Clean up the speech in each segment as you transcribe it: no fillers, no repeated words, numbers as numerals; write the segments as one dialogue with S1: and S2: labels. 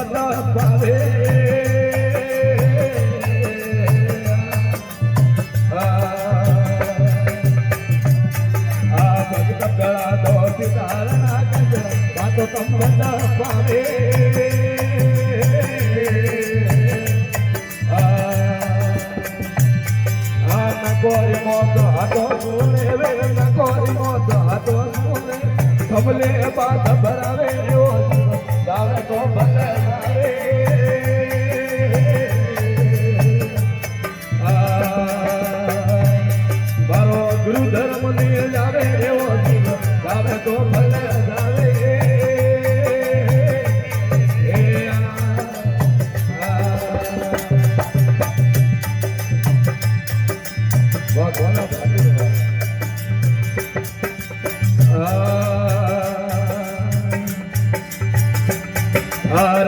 S1: સંબંધ પાવે આ ભગત પેલા તો પિતારના કંજર વાતો સંબંધ પાવે નકોરી મોતો હાથો સુને વે નકોરી મોતો હાથો સુને કમલે બાત ભરાવે ઓ ગાવે તો ભરાવે મારો ગુરુ ધર્મ ની જાવે એવો ગાવે તો ભલે જાવે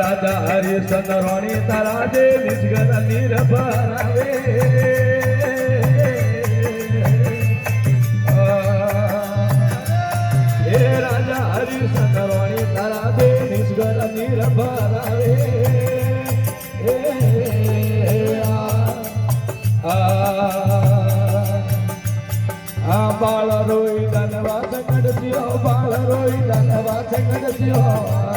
S1: રાજા હરિશ્ચંદ્ર રોણી તારા દે નિજગર નીર ભરાવે એ રાજા હરિશ્ચંદ્ર રોણી તારા દે નિજગર નીર ભરાવે આ બાળ રોઈ ધનવા સંકટસ્યો બાળ રોઈ ધનવા સંકટસ્યો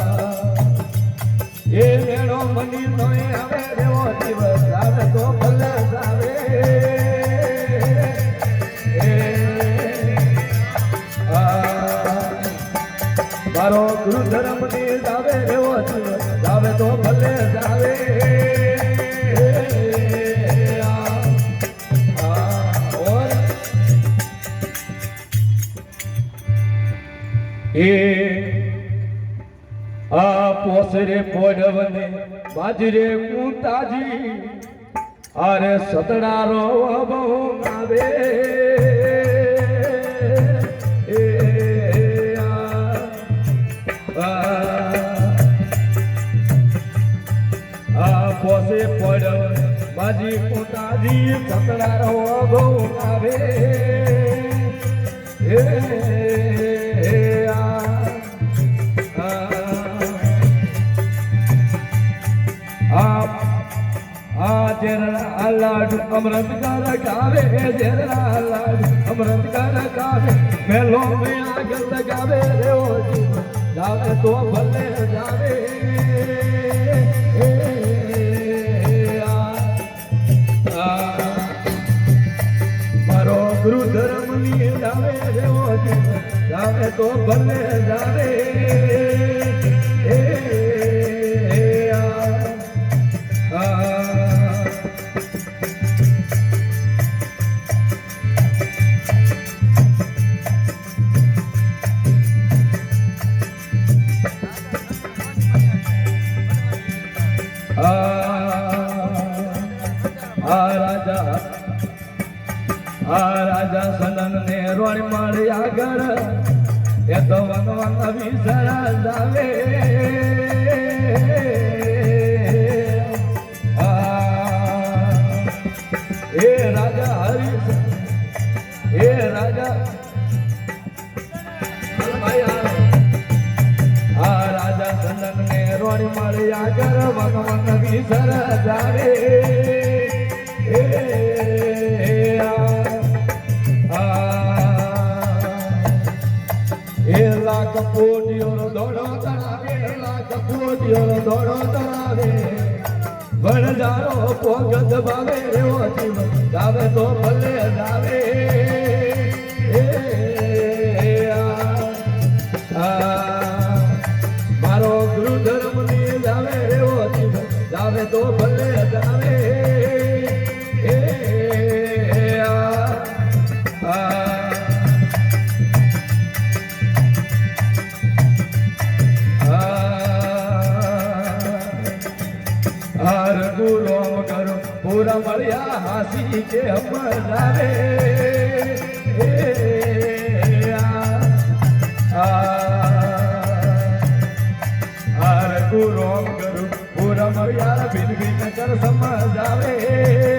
S1: એ મેળો મની નો આવે દેવો દિવસ આવે તો ભલે આવે મારો ગુરુ ધર્મ ની આવે દેવો દિવસ આવે તો ભલે આવે આ પોસરે પોડવને બાજરે કુંતાજી અરે સતડારો બહુ આવે આ પોસે પોડવને બાજી કુંતાજી સતડારો બહુ આવે લાડુ અમૃત કર ગાવે જેરા લાડુ અમૃત કર ગાવે મેલો મેં આગળ ગાવે રે જાવે તો ભલે જાવે મારો ગુરુ ધર્મ ની જાવે રે જાવે તો ભલે જાવે રાજા સનન ને રોણ માળી આગળ એ તો વન વન વિસરા જાવે એ રાજા હરીશ એ રાજા આ રાજા સનન ને રોણ માળી આગળ વન વન વિસરા જાવે લાખ કોટીઓ દોડો તળાવે લાખ કોટીઓ દોડો તળાવે વણજારો પોગત ભાવે રેવો જીવ જાવે તો ભલે જાવે મારો ગુરુ ધર્મ ની જાવે રેવો જીવ જાવે તો ભલે જાવે ગુરોમ કરો પૂરા મળ્યા હાસી કે મજાવે ગુરોમ કરો પૂરા મળ્યા બિન બિન કર સમજાવે